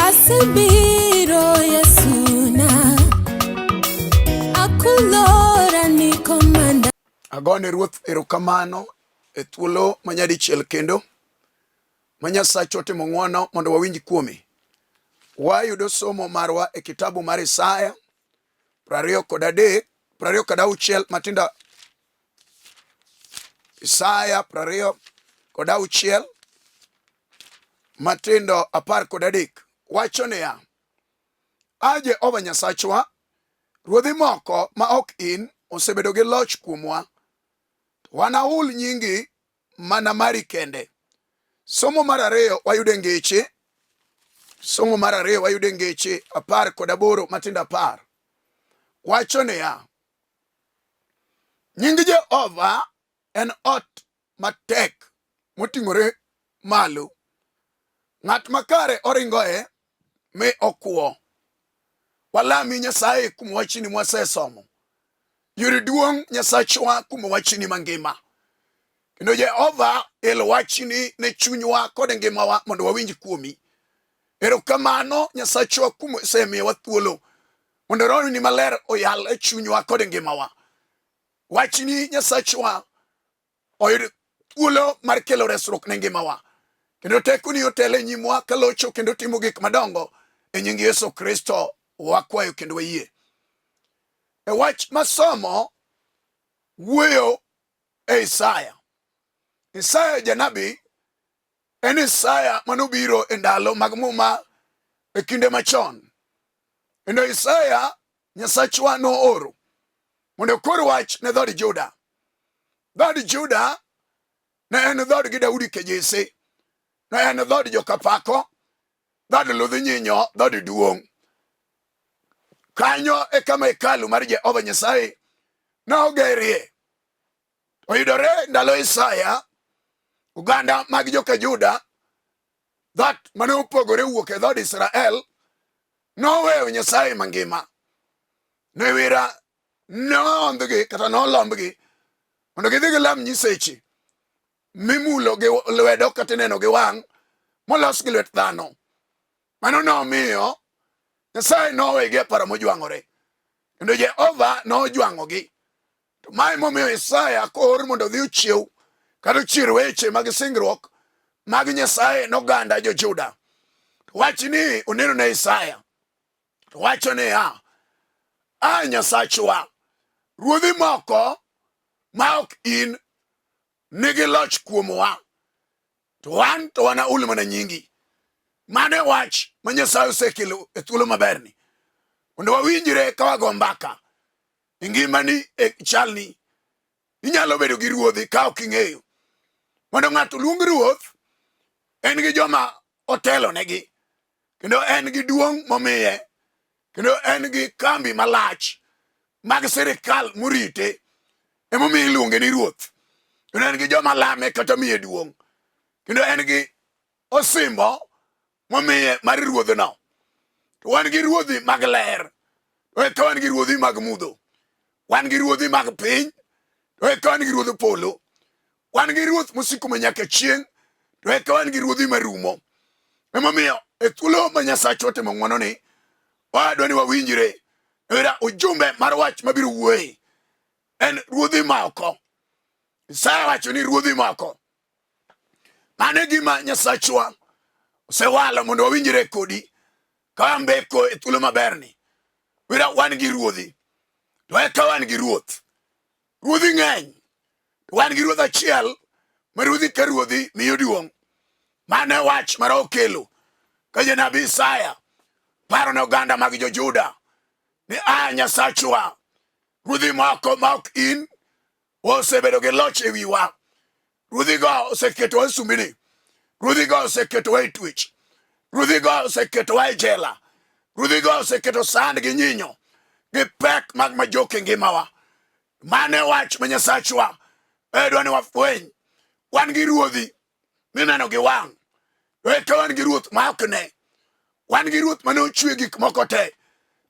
Asebiro Yesuna Akulora ni komanda. Agone Ruoth erokamano e thuolo manyadichiel kendo ma Nyasachwa otimo ng'wono mondo wawinj kuome. Wayudo somo marwa e kitabu mar Isaya 26 matindo. Isaya 26 matindo 13 wacho niya: Jehova Nyasachwa, ruodhi moko ma ok in osebedo gi loch kuomwa, wanahul nyingi mana mari kende. Somo mar 2 wayude ngeche. Somo mar 2 wayude ngeche 18 matindo 10 wacho niya: Nying Jehova en ot matek moting'ore malo, ng'at makare oringoe mi okwo. Walami Nyasaye kuom wachni mwasesomo. Yuri duong' Nyasachwa kuom wachni mangima. Kendo Jehova elo wachni ne chunywa kod ngimawa mondo wawinj kuomi. Erokamano Nyasachwa kuom semiyowa thuolo mondo Rohoni maler oyal e chunywa kod ngimawa. Wachni Nyasachwa oyud thuolo mar kelo resruok ne ngimawa. Kendo tekoni otelo e nyimwa kalocho kendo timo gik madongo e nying Yesu Kristo wakwayo kendo wayie. E wach masomo wuoyo e Isaya. Isaya janabi en Isaya manobiro e ndalo mag muma e kinde machon. Kendo Isaya Nyasachwa nooro mondo okor wach ne dhod Juda. Dhod Juda ne en dhod gi Daudi kejese, ne en dhod jokapako, dhod ludh nyinyo, dhod duong'. Kanyo e kama hekalu mar Jehova Nyasaye nogerie. Oyudore ndalo Isaya, oganda mag joka Juda, dhat mane opogore wuok e dhod Israel, noweyo Nyasaye mangima. Newira noondhgi kata nolombgi mondo gidhi gilam nyiseche mimulo gi lwedo kata neno gi wang' molos gi lwet dhano. Mano nomiyo Nyasaye nowegi e paro mojwang'ore, kendo Jehova nojwang'ogi. To mae momiyo Isaya koor mondo odhi ochiew kata ochir weche mag singruok mag Nyasaye noganda jo-Juda. To wachni oneno ne Isaya, to wacho niya: Nyasachwa, ruodhi moko ma ok in nigi loch kuomwa, to wan to wanahul mana nyingi. Mane wach ma Nyasaye osekelo e thuolo maberni mondo wawinjre ka wago mbaka. E ngimani e chalni inyalo bedo gi ruodhi ka ok ing'eyo. Mondo ng'ato luong ruoth, en gi joma otelo negi, kendo en gi duong' momiye, kendo en gi kambi malach mag sirikal morite, emomiyo iluonge ni ruoth. Kendo en gi joma lame kata miye duong', kendo en gi osimbo momiye mar ruodhno. To wan gi ruodhi mag ler, to eka wan gi ruodhi mag mudho. Wan gi ruodhi mag piny, to eka wan gi ruodh polo. Wan gi ruoth mosiko manyaka chieng', to eka wan gi ruodhi marumo. Emomiyo e thuolo ma Nyasachwa otimo ng'wononi, wadwa ni wawinjre. Era ujumbe mar wach mabiro wuoye en ruodhi moko. Isaya wacho ni ruodhi moko. Mano e gima Nyasachwa osewalo mondo wawinjre kodi ka wambeko e thuolo maberni. Wera wan gi ruodhi, to eka wan gi ruoth. Ruodhi ng'eny, to wan gi ruodh achiel ma ruodhi ka ruodhi miyo duong'. Mano e wach mar okelo ka janabi Isaya paro ne oganda mag jo-Juda ni Nyasachwa, ruodhi moko ma ok in osebedo gi loch e wiwa. Ruodhigo oseketowa e sumbini. Ruodhigo oseketowa e twech. Ruodhigo oseketowa e jela. Ruodhigo oseketo sand gi nyinyo gi pek mag majoke ngimawa. Mane wach ma Nyasachwa dwa ni wafweny. Wan gi ruodhi mineno gi wang', to eka wan gi ruoth ma ok ne. Wan gi ruoth mane ochwe gik moko te,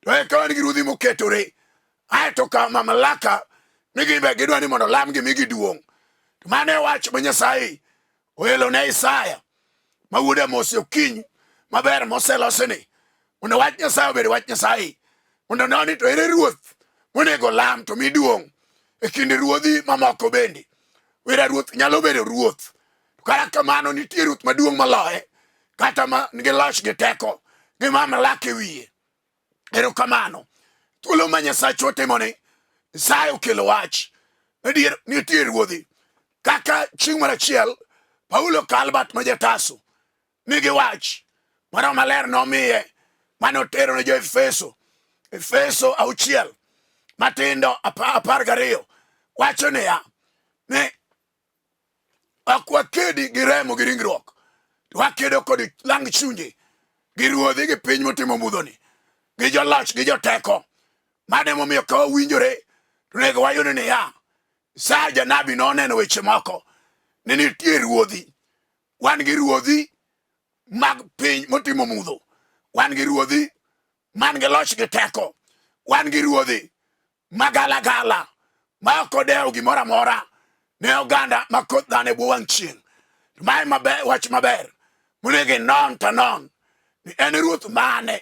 to eka wan gi ruodhi moketore. Aeto ka mamlaka ni gimbe gidwa ni mondo lam gi migi duong'. Mane wach ma Nyasaye oelo ne Isaya ma wuode Amos okinyi maber moseloseni mondo wach Nyasaye obed wach Nyasaye mondo noni to ere ruoth monego lam to miduong' e kind ruodhi mamoko bende. Wera ruoth nyalo bedo ruoth, kata kamano nitie ruoth maduong' maloye kata ma nigi loch gi teko gi mamlaka e wiye. Erokamano thuolo ma Nyasachwa otimoni. Isaya okelo wach adier nitie ruodhi kaka chieng' mar achiel Paulo Kalbat ma jataso nigi wach mara maler nomiye mane otero ne jo Efeso 6 matindo 12 wacho niya ni ok wakedi gi remo gi ringruok, to wakedo kod lang chunje gi ruodhi gi piny motimo mudhoni gi joloch gi joteko. Mane momiyo ka wawinjore to nego wayudo niya Isaya janabi noneno weche moko ni nitie ruodhi. Wan gi ruodhi mag piny motimo mudho, wan gi ruodhi man gi loch gi teko, wan gi ruodhi magalagala ma ok odewo gimoro amora ne oganda ma koth dhano e bwo wang' chieng'. Mae wach maber monego non to non ni en ruoth mane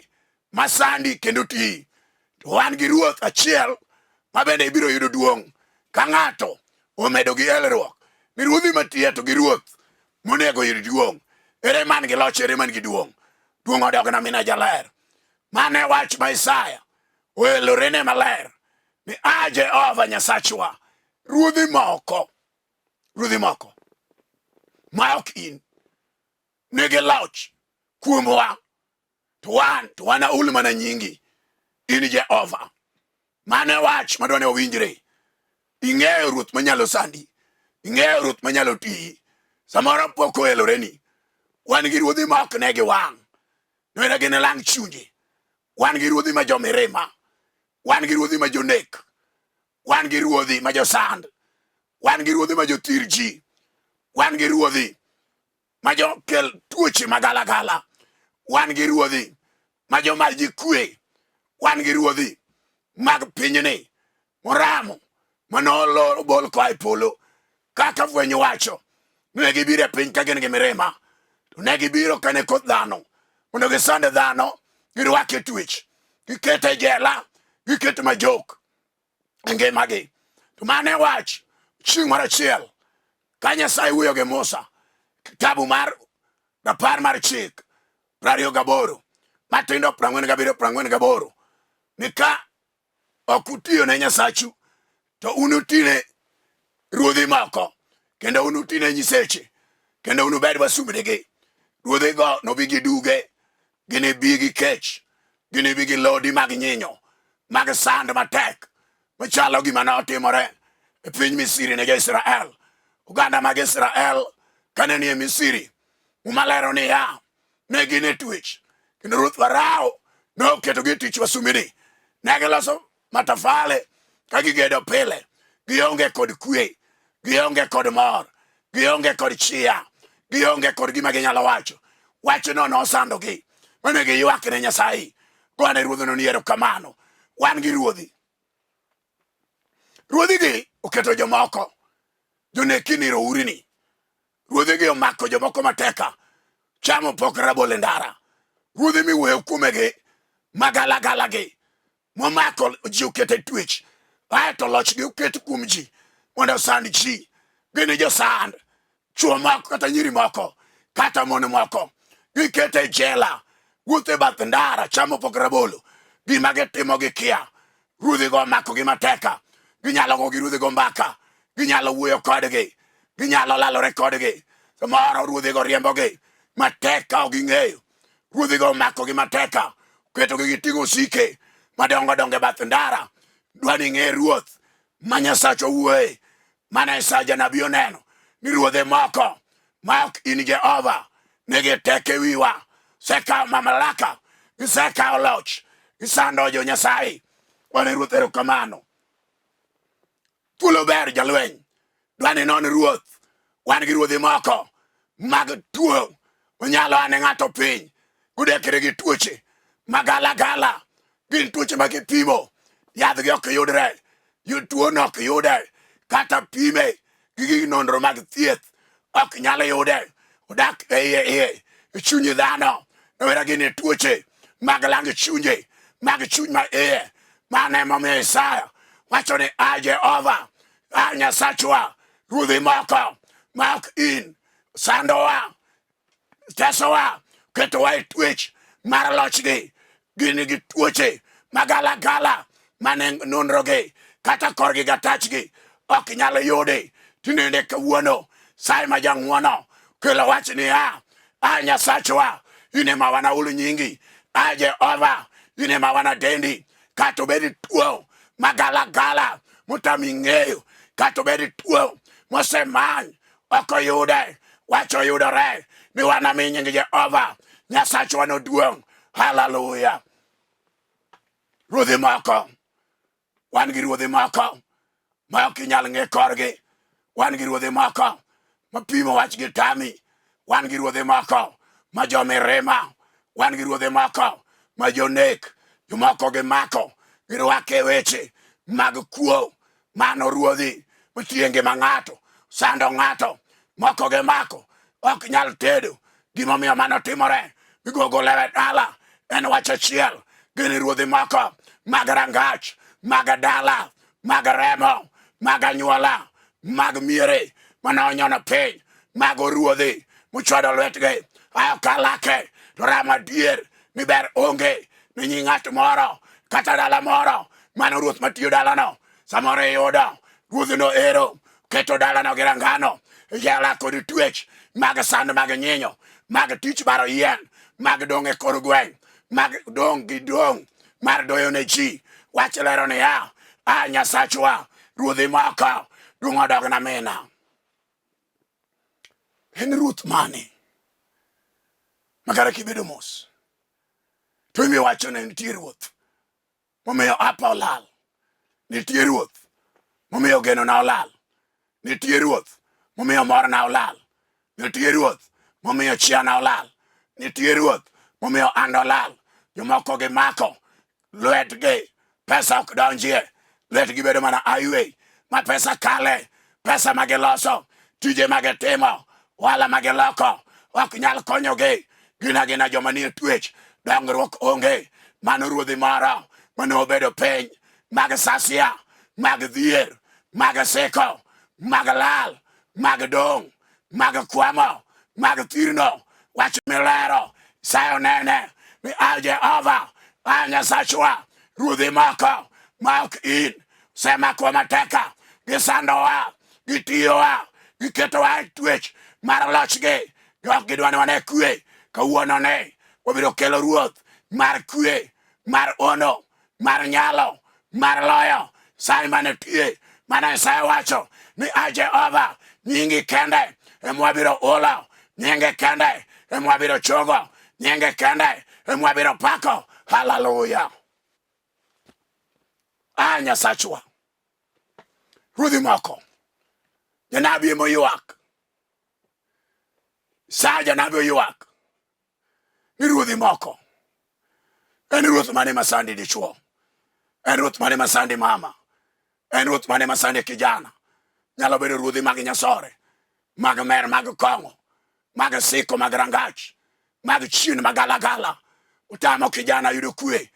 masandi kendo ti. To wan gi ruoth achiel ma bende ibiro yudo duong' ka ng'ato omedo gi elruok ni ruodhi matiyo to gi ruoth monego yud duong'. Ere man gi loch, ere man gi duong'. Duong' odogna mina jaler. Mane wach ma Isaya oelorene maler ni Jehova Nyasachwa ruodhi moko ma ok in nigi loch kuomwa, to wan aul mana nyingi in Jehova. Mane wach madwane owinjre. Ing'eyo ruoth manyalo sandi, ing'eyo ruoth manyalo tiyi. Samoro pok oeloreni. Wan gi ruodhi ma ok ne gi wang', noere gin lang chunje. Wan gi ruodhi ma jo mirima, wan gi ruodhi ma jonek, wan gi ruodhi ma josand, wan gi ruodhi ma jothir ji, wan gi ruodhi ma jokel tuoche magalagala, wan gi ruodhi ma joma ji kwe, wan gi ruodhi mag pinyni moramo manolo bol koa e polo. Kaka fwenyo wacho ne gibiro e piny ka gin gi mirima, to ne gibiro kane koth dhano mondo gisand dhano, girwake twech, gikete jela, gikete majok e ngimagi. To mane wach chieng' mar achiel ka Nyasaye wuoyo gi Musa, kitabu mar Rapar mar Chik 28 matindo 47 ni ka ok utiyo ne Nyasachu to unutine ruodhi moko, kendo unutine nyiseche, kendo unubed wasumbnigi. Ruodhi go nobi gi duge, ginibi gi kech, ginibi gi lodi mag nyinyo, mag sand matek, machalo gima notimore e piny Misri ne jo-Israel. Oganda mag Israel kane ni e Misri, umalero niya ne gin e twech, kendo ruoth Farao noketogi e tich wasumbini. Ne giloso matafale ka gigedo pile, gionge kod kwe, gionge kod mor, gionge kod chia, gionge kod gima ginyalo wacho. Wachno nosandogi mane giywak ne Nyasaye. Gone ruodhno ni erokamano. Wan gi ruodhi. Ruodhigi oketo jomoko joneki ni rourni. Ruodhigi omako jomoko mateka chamo pok rabolo e ndara. Ruodhi miwuoyo kuomegi magalagalagi momako ji oketo e twech, aeto lochgi oket kuom ji mondo sand ji. Gin josand, chuo moko kata nyiri moko kata mon moko, gikete e jela, wuotho e bath ndara, chamo pok rabolo. Gima gitimo gikia. Ruodhigo omakogi mateka. Ginyalo go gi ruodhigo mbaka, ginyalo wuoyo kodgi, ginyalo lalore kodgi. Samoro ruodhigo riembogi mateka ok ging'eyo. Ruodhigo omakogi mateka, ketogi giting'o osike madongo dongo e bath ndara. Dwani ng'e ruoth ma Nyasachwa wuoye, mane Isaya janabi oneno ni ruodhe moko ma ok in Jehova nigi teko e wiwa. Sekawo mamlaka, gisekawo loch, gisando jo Nyasaye. Wane ruoth erokamano. Thuolo ber jalweny, dwani non ruoth. Wan gi ruodhi moko mag tuo onyalo ane ng'ato piny, gudekre gi tuoche magalagala. Gin tuoche ma kipimo yadhgi ok yudre, tuono ok yude, kata pime gi nonro mag thieth ok nyalo yude. Odak e chunyi dhano, wera gini tuoche mag lang chunje mag chuny ma iye. Mane momiyo Isaya wacho ni Jehova Nyasachwa Ruodhi Moko ma ok in sandowa tesowa ketowa e twech mar lochgi. Gini gi tuoche magalagala mane nonrogi kata korgi gatachgi ok nyalo yude. Tinende kawuono Sai ma jang'wono kelo wach ni Nyasachwa ine ma wanahulo nyingi. Jehova ine ma wanadendi. Kata obedi tuo magalagala mutami ng'eyo, kata obedi tuo mosemany ok oyude, wacho oyudore ni wanami nying Jehova Nyasachwa noduong'. Hallelujah. Ruodhi moko, wan gi ruodhi moko ma ok inyal ng'e korgi. Wan gi ruodhi moko ma pimo wach gi tami. Wan gi ruodhi moko ma jomirima. Wan gi ruodhi moko ma jonek. Jomoko gi mako girwake weche mag kuo. Mano ruodhi matiyo ngima ng'ato, sando ng'ato. Moko gi mako ok nyal tedo. Gimomiyo mano timore, igogo lewe dala en wach achiel. Gin ruodhi moko mag rangach, mag dala, mag remo, mag anyuola, mag miere manonyono piny, mag ruodhi muchwado lwetgi. Ayo kalake to rama dier ni ber onge ni nyi ng'at moro kata dala moro mano ruoth matiyo dalano. Samoro iyudo ruodhi no ero keto dalano gi rangano yala kod twech mag sand mag nyinyo, mag tich baro yien, mag dong' e kor gweng', mag dong' gi dong' mar doyo ne ji. Wach lero ni Nyasachwa Ruodhi Moko dung' odog na mina. En ruoth mane makara kibedo mos to imi wacho ne nitie ruoth momiyo apa olal, nitie ruoth momiyo geno na olal, nitie ruoth momiyo mor na olal, nitie ruoth momiyo chia na olal, nitie ruoth momiyo and olal. Jomoko gi mako lwetgi, pesa ok donjie, lwetgi bedo mana aywe ma pesa kale, pesa magiloso, tije magitimo, wala magiloko ok nyal konyogi. Gina joma nie twech, dongruok onge. Mano ruodhi moro mane obedo piny, mag sasia, mag dhier, mag siko, mag lal, mag dong', mag kwamo, mag thirno. Wach milero Isaya nene ni Jehova Nyasachwa Ruodhi Moko ma ok in osemakwa mateka, gisandowa, gitiyowa, giketowa e twech mar lochgi. Ok gidwa ni wane kwe. Kawuono ne wabiro kelo ruoth mar kwe, mar ono, mar nyalo, mar loyo. Sai mane tie mana Isaya wacho ni Jehova nyingi kende emwabiro ulo, nyingi kende emwabiro chogo, nyingi kende emwabiro pako. Hallelujah. Nyasachwa Ruodhi Moko janabi emo ywak. Sa janabi ywak ni Ruodhi Moko en ruoth mane masandi dichuo, en ruoth mane masandi mama, en ruoth mane masandi kijana. Nyalo bedo ruodhi mag nyasore, mag mer, mag kong'o, mag siko, mag rangach, mag chien, mag galagala. Utamo kijana yudo kwe,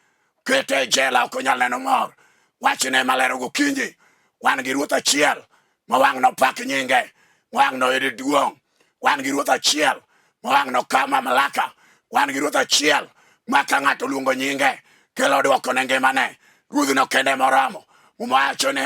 kete jela ok onyal neno mor. Wachne malero gokinyi, wan gi ruoth achiel ma wang' no pak nyinge, wang' no yudi duong'. Wan gi ruoth achiel ma wang' no kama malaka. Wan gi ruoth achiel ma ka ng'ato luongo nyinge kelo duoko ne ngimane. Ruodhi no kende moromo umawacho ni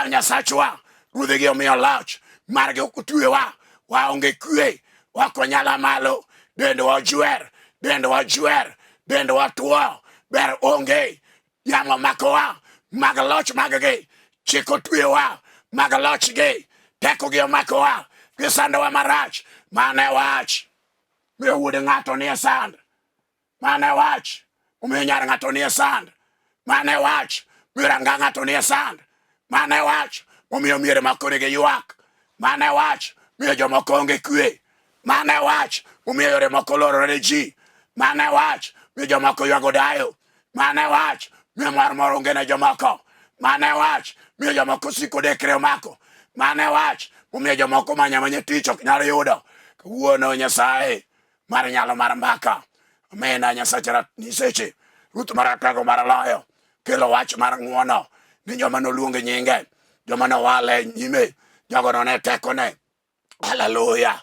Nyasachwa ruodhi gi omiyo loch margi ok otwewa, waonge kwe, ok wanyala malo, dendwa ojwer, dendwa jwer, dendwa tuo, ber onge. Yamo makowa, mag loch maggi, chik otwewa, mag lochgi, teko gi omakowa, gisandowa marach. Mane wach miyo wuod ng'ato nie sand, mane wach omiyo nyar ng'ato nie sand, mane wach miyo ranga ng'ato nie sand, mane wach omiyo miere makore gi ywak, mane wach miyo jomoko onge kwe, mane wach omiyo yore moko lorore ne ji, mane wach miyo jomoko ywago dayo, mane wach miyo mor onge ne jomoko, mane wach miyo jomoko siko dekre omako, mane wach omiyo jomoko manya tich ok nyal yudo. Kawuono Nyasaye mar nyalo mar mbaka Mena Nyasacha Nyiseche, Ruoth Maratego Maraloyo, kelo wach mar ng'uono ni joma noluonge nyinge, joma nowale nyime, jogo ne tekone. Hallelujah.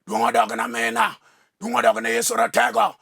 Duong' odog na mena, duong' odog na Yesu Ratego,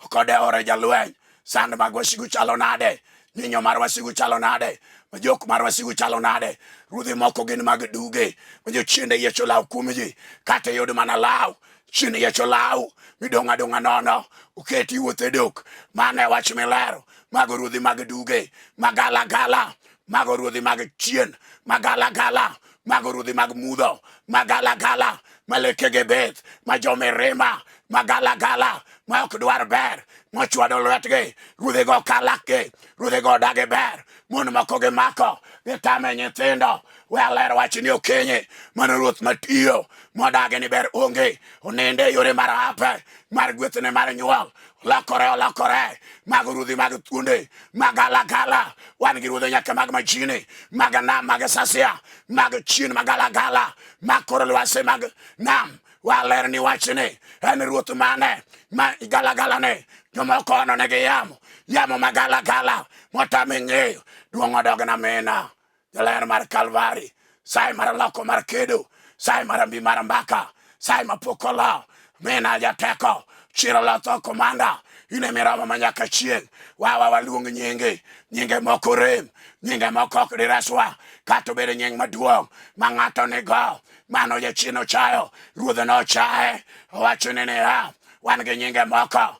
kode ore jalweny, sand mag wasigu chalo nade, nyinyo mar wasigu chalo nade, majok mar wasigu chalo nade, ruodhi moko gin mag duge, majo chiende yecho law kuom ji, kata yud mana law, chiende yecho law, midong' adong'a nono, uketi wuothe dok, mane wach milero, mago ruodhi mag duge, magala gala, mago ruodhi mag chien, magala gala, mago ruodhi mag mudho, magala gala, malekege beth, majomirima, magala gala, ma ok dwar ber, mochwado lwetgi, ruodhi go kalakgi, ruodhi go dage ber, mon moko gi mako, gitame nyithindo, welero wach ni okenye, mano ruoth matiyo, modage ni ber onge, onende yore mar ape, mar gwethne mar nyuol, olokore, mago ruodhi mag thuonde, magala gala, wan gi ruodhi nyaka mag machine, mag nam, mag sasia, mag chien, magala gala, mag kor lwase mag nam, waler ni wachne, en ruoth mane, ma gala gala ne, jomoko ono negi yamo magala gala, motame ng'eyo, duong' odog na mena, jaler mar Kalvari, sai mar loko mar kedo, sai mar mbi mar mbaka, sai mapokolo, mena jateko, chiro lotho komanda, ine mirama manyaka chieng, waluong nyinge moko rem, nyinge moko ok direswa, kato bede nying maduong', ma ng'ato nigo, mano jachino chayo, ruodhe no chaye, owacho nene ya, wan gi nyinge moko,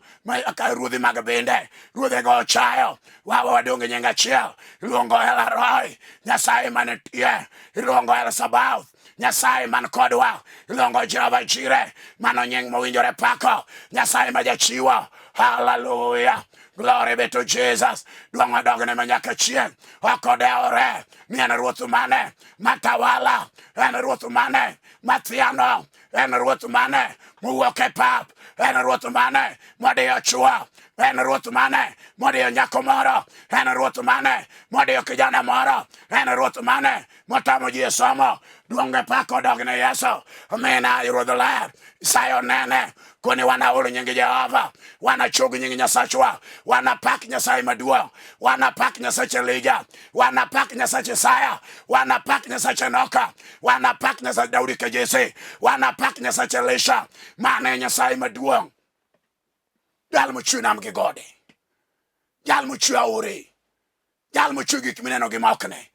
ka ruodhi mag bende, ruodhe go chayo, wadonge nying achiel, iluongo El Roy, Nyasaye mane tie, iluongo El Sabaoth, Nyasaye man kodwa, iluongo Jehova Jireh, mano nying mowinjore pako, Nyasaye ma jachiwo, hallelujah. Glory be to Jesus. Duong' odogne manyaka chieng, okodeore, ni en ruoth mane, matawala, en ruoth mane, mathiano, en ruoth mane, muwuok e pap, en ruoth mane, modiyo chwo, en ruoth mane, modiyo nyako moro, en ruoth mane, modiyo kijana moro, en ruoth mane, motamo ji e somo, duong' e pak odogne Yesu, omena ruodh ler, Isaya nene, koni wana ulu nyingi Jehova, wana chogu nyingi Nyasachwa, wana pak Nyasaye maduong', wana pak Nyasache Elijah, wana pak Nyasache Isaya, wana pak Nyasache Noka, wana pak Nyasache Daudi Kejese, wana pak Nyasache Elisha, mane Nyasaye maduong', jal mochwe nam gi gode, jal mochwe aore, jal mochwe gik mineno gi mokne,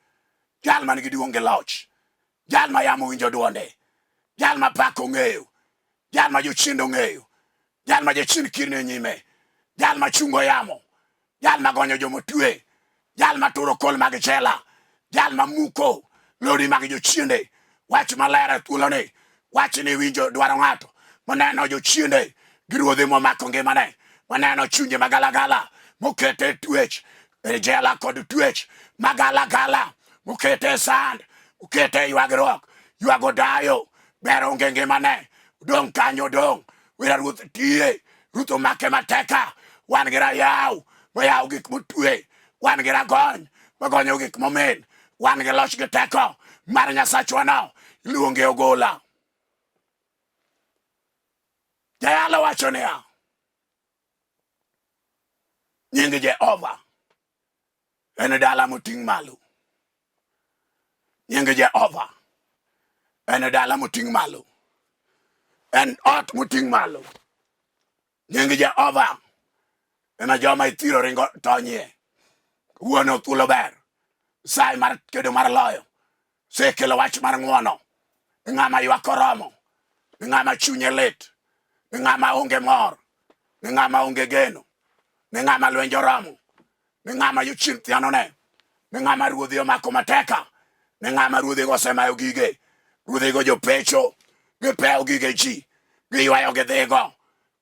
jal man gi duong' gi loch, jal ma yamo winjo duonde, jal ma pak ong'eyo, jal ma jochiendo ng'eyo, jal ma jachien kirne nyime, jal ma chungo yamo, jal ma gonyo jomotwe, jal ma turo kol mag chela, jal ma muko lori mag jochiende, wach malera thuolone, wach ni winjo dwaro ng'ato, maneno jochiende, gi ruodhi momako ngimane, maneno chunje magalagala, mokete twech, e jela kod twech, magalagala, mokete sand, mokete ywagruok, ywago dayo, bero onge ngimane, dong' kanyo dong', wira ruoth tiye, ruoth omake mateka, wan gi rayaw, mayaw gik motwe, wan gi ragony, magonyo gik momin, wan gi loch gi teko, mar Nyasachwa no, iluonge ogola. Jayalo wacho niya, nying Jehova, en dala moting' malo, nying Jehova, en dala moting' malo, en ot moting' malo, nying Jehova, ema joma ithiro ringo tonyie, wuono thuolo ber, sai mar kedo mar loyo, sekelo wach mar ng'uono, ng'ama ywak oromo, ng'ama chunye lit, ng'ama onge mor, ng'ama onge geno, ng'ama lwenjo oromo, ng'ama jochien thianone, ng'ama ruodhi omako mateka, ng'ama ruodhi osemayo gige, ruodhi go jopecho, gipewo gige ji, giywayo gidhigo,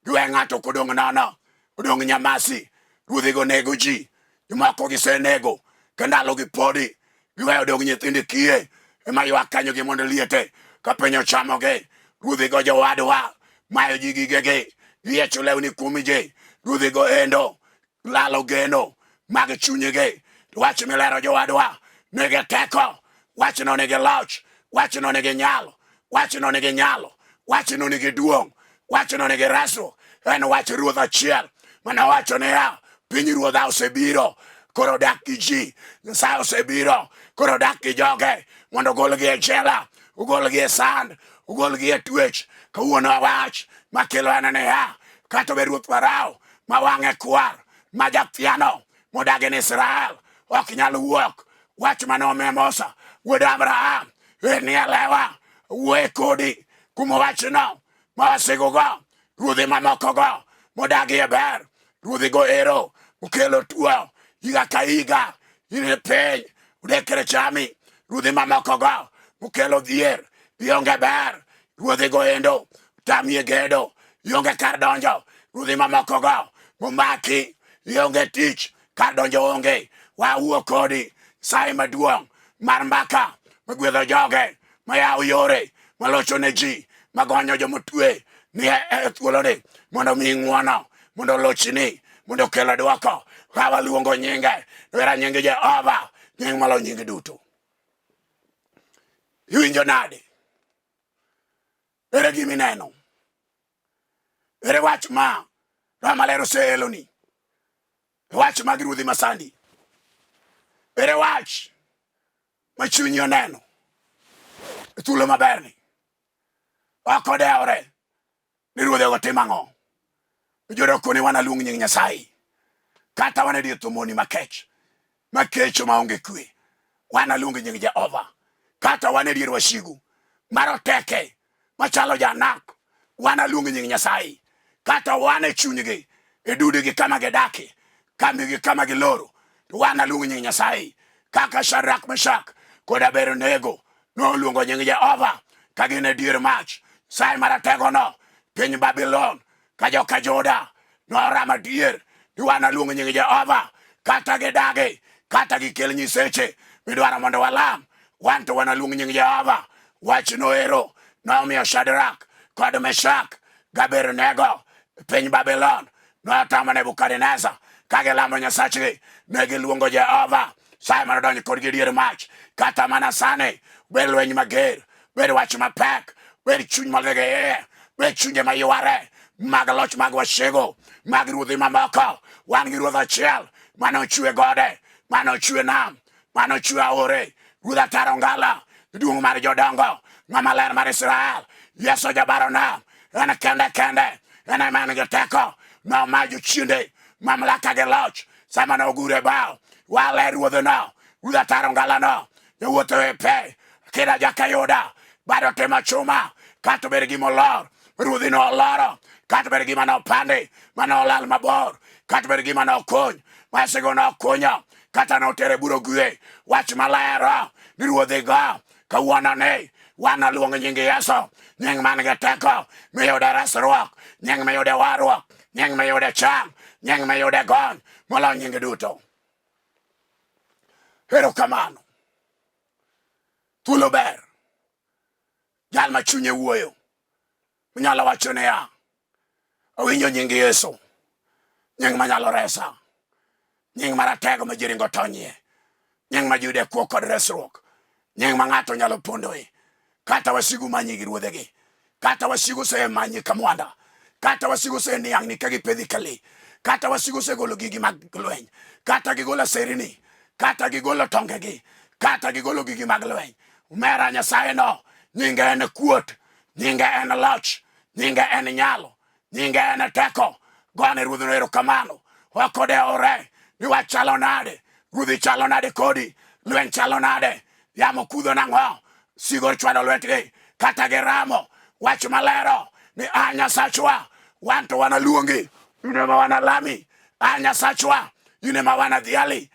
giwe ng'ato kodong' nono, odong' nyamasi, ruodhi go nego ji, jomoko gisenego, kendalo gi podi, giweyo dong' nyithindi kiye, ema ywak kanyo gi mondo liete, ka piny ochamogi, ruodhi go jowadwa, mayo ji gigegi, giyiecho lewni kuom ji, ruodhi go endo, lalo geno, mag chunygi, wach milero jowadwa, nigi teko, wach no nigi loch, wach no nigi nyalo, wach no nigi nyalo, wach no nigi duong', wach no nigi reso, en wach ruoth achiel, manawacho niya, pinyruodha osebiro koro dak gi ji. Nyasaye osebiro koro dak gi joge mondo ogolgi e jela, ogolgi e sand, ogolgi e twech. Kawuono wach makelo en niya, kata be ruoth Farao ma wang'e kwar, ma jathiano modak in Israel ok nyal wuok. Wach mane omiyo Musa wuod Abraham en ni elewa wuoye kodi kuom wachno ma wasikogo. Ruodhi mamokogo modagie ber, ruodhi go ero okelo tuo higa ka higa in piny udekre chami. Ruodhi mamokogo okelo dhier, ionge ber, ruodhi go endo tamie gedo, ionge kar donjo. Ruodhi mamokogo momaki, ionge tich, kar donjo onge. Wawuo kodi sai maduong' mar mbaka magwedho joge, mayawo yore, malocho ne ji, magonyo jomotwe ni e thuoloni mondo mi ng'uono, mondo lochni, mondo kelo dwoko. Kawa luongo nyinge, wera nyinge Jehova, nying malo nyinge duto. Iwinjo nade? Ere gimi neno? Ere wach ma Roho Maler oseeloni? Wach mag ruodhi masandi? Ere wach ma chunyi oneno e thuolo maberni? Ok odeore ni ruodhego timo ang'o. Jodokone wana luong nying Nyasaye, kata wana die thomoni makech, makecho maonge kwe, wana luong nying Jehova. Kata wana dier wasigu maroteke machalo janak, wana luong nying Nyasaye. Kata wana chunygi e dudigi kama gidake, kamigi kama giloro, wana luong nying Nyasaye. Kaka Shadrach, Meshach kod Abednego noluongo nying Jehova ka gin e dier mach. Sai marategono piny Babylon ka joka Juda noramo dier ni wana luong nying Jehova. Kata gidagi, kata gikel nyiseche midwaro mondo walam, wan to wana luong nying Jehova. Wach noero nomiyo Shadrach kod Meshach gi Abednego piny Babylon notamo Nebukadneza ka gilamo nyasachgi, ne giluongo Jehova. Sai manodonjo kodgi dier mach. Kata mana sani bed lweny mager, bed wach mapek, bed chuny magege, bed chunje mayware mag loch mag wasigu, mag ruodhi mamoko. Wan gi ruoth achiel manochwe gode, manochwe nam, manochwe aore, ruodh ataro ngala, duong' mar jodongo, ng'ama ler mar Israel, Yesu jabaro nam. En kende en ema en gi teko, nomajo chiende mamlaka gi loch sama nogure bao. Wale ruodhino, ruodh ataro ngala no, jowuotho e pe, kida jakayuda, bado timo chuma, kata bed gima olor, ruodhi no oloro, kata bed gima nopandi, manolal mabor, kata bed gima nokuny, wasigu nokunyo, kata notere buro gwe. Wach malero ni ruodhi go kawuononi wana luongo nying Yesu, nying man gi teko miyude resruok, nying miyude warruok, nying miyude chang, nying miyude gony molo nying duto. Erokamano. Thuolo ber. Jal ma chunye wuoyo manyalo wacho niya, awinjo nying Yesu, nying manyalo resa, nying maratego ma ji ringo tonyie, nying ma ji yude kuo kod resruok, nying ma ng'ato nyalo pondoe. Kata wasigu manyi gi ruodhegi, kata wasigu se manyi kamwanda, kata wasigu se niang'ni ka gipedhi kali, kata wasigu se golo gigi mag lweny, kata gigolo aserini, kata gigolo tongegi, kata gigolo gigi mag lweny. Umera Nyasaye no, nyinge en kuot, nyinge en loch, nyinge en nyalo, nyinge en teko. Gone ruodhino erokamano. Ok odeore ni wach chalo nade, ruodhi chalo nade kodi, lweny chalo nade, yamo kudho nang'o, sigor chwado lwetgi, kata giramo. Wach malero ni Nyasachwa, wan to wana luongi, in ema wana lami. Nyasachwa, in ema wana dhiali.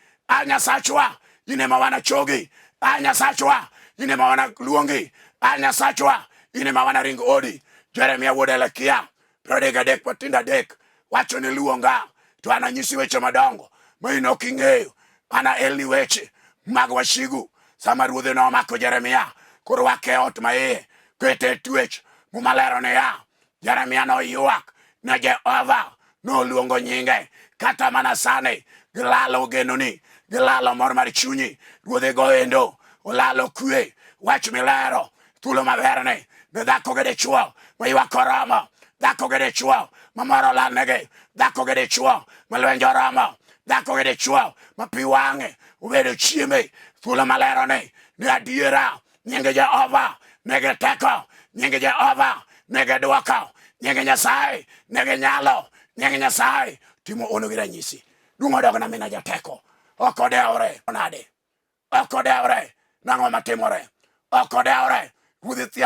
Nyasachwa, in ema wana chogi. Nyasachwa, in ema wana luongi. Nyasachwa, in ema wana ring odi. Jeremia wuod Elekia 33:3 wacho ni luonga, to ananyisi weche madongo ma in ok ing'eyo. Ana elni weche mag wasigu. Sama ruodhi nomako Jeremia, koro wake ot maiye, kete twech mumalero niya, Jeremia noywak ne Jehova, noluongo nyinge. Kata mana sani gilalo genoni, gilalo mor mar chunyi, ruodhi go endo olalo kwe. Wach milero thuolo maberni ne dhako gi dichuo maywak oromo, dhako gi dichuo mamaro la nege dhako ge dichuo malwenjo ramo dhako ge dichuo mapiwange ubedo chieme thuolo malero ni adiera nyinge Jehova nege teko nyinge Jehova nege dwoko nyinge Nyasaye nege nyalo nyinge Nyasaye timo ono gi ranyisi dungo dogo na mina jateko okodeore onade okodeore nango matimore okodeore Ruodhi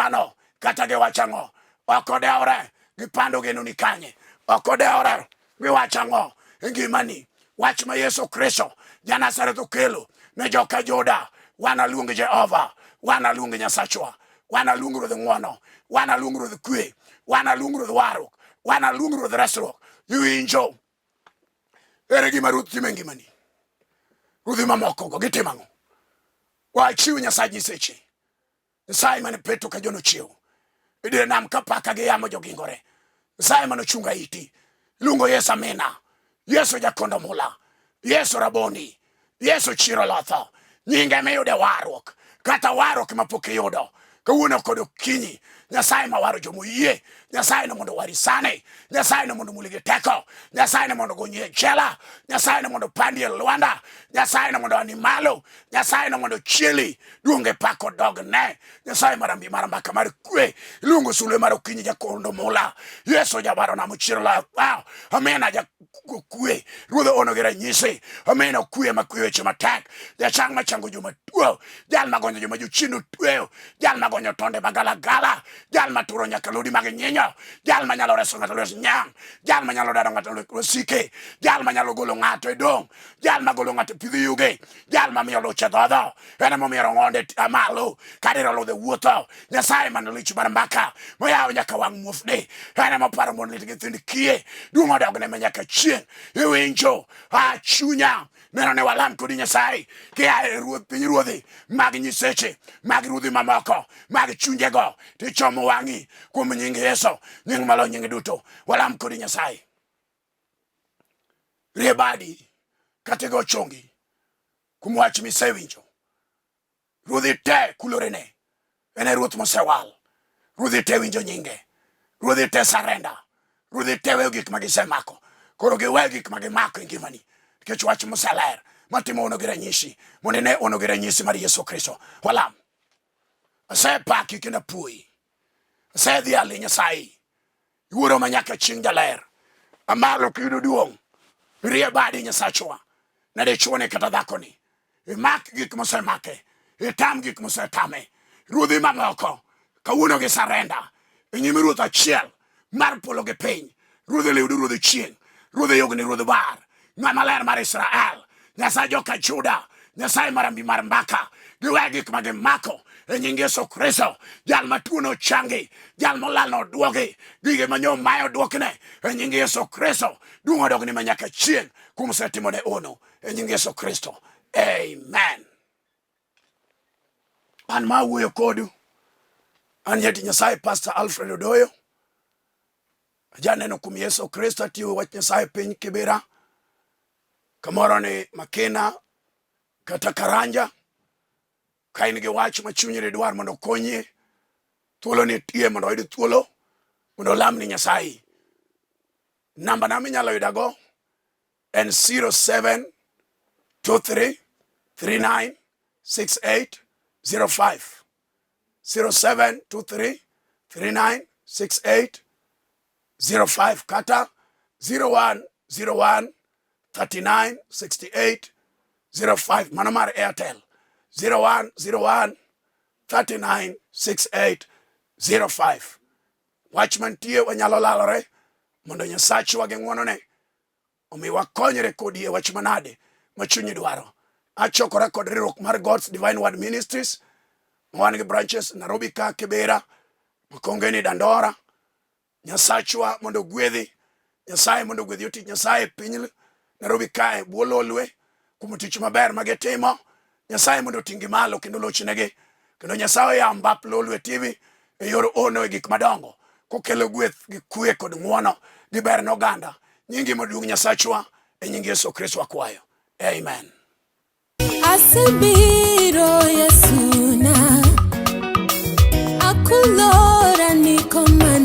kata ge wachango okodeore gipando geno ni kanye okodeore gi wachango ngimani wach ma Yesu Kristo Janazareth okelo ne joka Juda wana luonge Jehova wana luonge Nyasachwa wana luonge Ruodh ng'wono wana luonge Ruodh kwe wana luonge Ruodh warruok wana luonge Ruodh resruok iwinjo ere gima Ruoth timo ngimani Ruodhi mamoko go gitimang'o wachiw Nyasaye nyiseche Nyasaye mane peto ka jono chiew idire nam kapaka gi yamo jogingore Nyasaye mane chunga iti luongo Yesu amina Yesu jakondo mula Yesu raboni Yesu chiro lotho nyinge miyude warruok kata warruok mapok iyudo kawuono kod okinyi Nyasaye mawaro jomoyie Nyasaye no mondo warisane Nyasaye no mondo mulige teko Nyasaye no mondo gonye jela Nyasaye no mondo pandie Lwanda Nyasaye no mondo animalo Nyasaye no mondo chieli duonge pako dogne Nyasaye marambi marambaka mar kwe luongo sulwe mar okinyi jakondo mula Yesu jabaro na muchiro la amena ja kwe Ruodh ono gi ranyisi amena kwe makwe weche matek jachang machango joma tuo jal magonyo joma jochino tueyo jal magonyo tonde magalagala jal maturo nyaka lodi mag nyinyo jal manyalo reso ng'ato los nyang jal manyalo daro ng'ato losike jal manyalo golo ng'ato e dong jal magolo ng'ato pidhi yuge jal mamiyo luche dhodho ene momiyo ng'onde amalo kadiro ludhe wuotho Nyasaye mano lich mar mbaka moyawo nyaka wang' muofde ene moparo mondo lit githind kie duong' odogne me nyaka chieng' iwinjo chunya neno ne walam kodi Nyasaye kia piny ruodhi mag nyiseche mag ruodhi mamoko mag chunjego tichomo wang'i kuom nying Yesu nying malo nying duto walam kodi Nyasaye riebadi katego chongi kuom wach misewinjo ruodhi te kulorene ene ruoth mosewal ruodhi te winjo nyinge ruodhi te sarenda ruodhi te weyo gik magisemako koro giweyo gik magimako e ngimani nikech wach moseler matimo ono gi ranyisi mondo ne ono gi ranyisi mar Yesu Kristo walam asepaki kendo apuoyi asedhi ali Nyasaye iwuoro manyaka chieng' jaler amalo kiyudo duong' riebadi Nyasachwa na dichuone kata dhakoni imak gik mosemake itam gik mosetame ruodhi mamoko kawuono gi sarenda inyim ruoth achiel mar polo gi piny ruodhi lewdo ruodhi chieng' ruodhi yogni ruodhi bar ng'ama ler mar Israel Nyasaye joka Juda Nyasaye marambi mar mbaka giwe gik magimako e nying Yesu Kristo jal matuo no changi jal molal no duogi gige manyom mayo duokne e nying Yesu Kristo duong' odogni manyaka chieng' kuom setimone ono e nying Yesu Kristo amen. An ma wuoyo kodu an jati Nyasaye Pastor Alfred Odoyo ajaneno kuom Yesu Kristo atiyo wach Nyasaye piny Kibera kamoro ni Makina kata Karanja ka in gi wach ma chunyi dwar mondo konyi thuolo nitie mondo oyud thuolo mondo lamni Nyasaye namba na minyalo yudago en 0723396805 0723396805 kata 0101396805 mano mar Airtel 0101396805 wach mantie wanyalo lalore mondo Nyasachwa gi ng'wonone omi wakonyre kodi e wach manade ma chunyi dwaro achokora kod riwruok mar God's Divine Word Ministries wan gi branches Nairobi ka Kibera Makongeni Dandora Nyasachwa mondo gwedhi Nyasaye mondo gwedhi oti Nyasaye piny Nairobi ka bwo Lolwe kuom tich maber magitimo Nyasaye mondo tingi malo kendo lochnegi kendo Nyasaye ya mbap Lolwe TV e yor ono e gik madongo kokelo gweth gi kwe kod ng'wono gi ber n'oganda nyingi maduong' Nyasachwa e nying Yesu Kristo akwayo amen. Asebiro Yesu na akulora ni komanda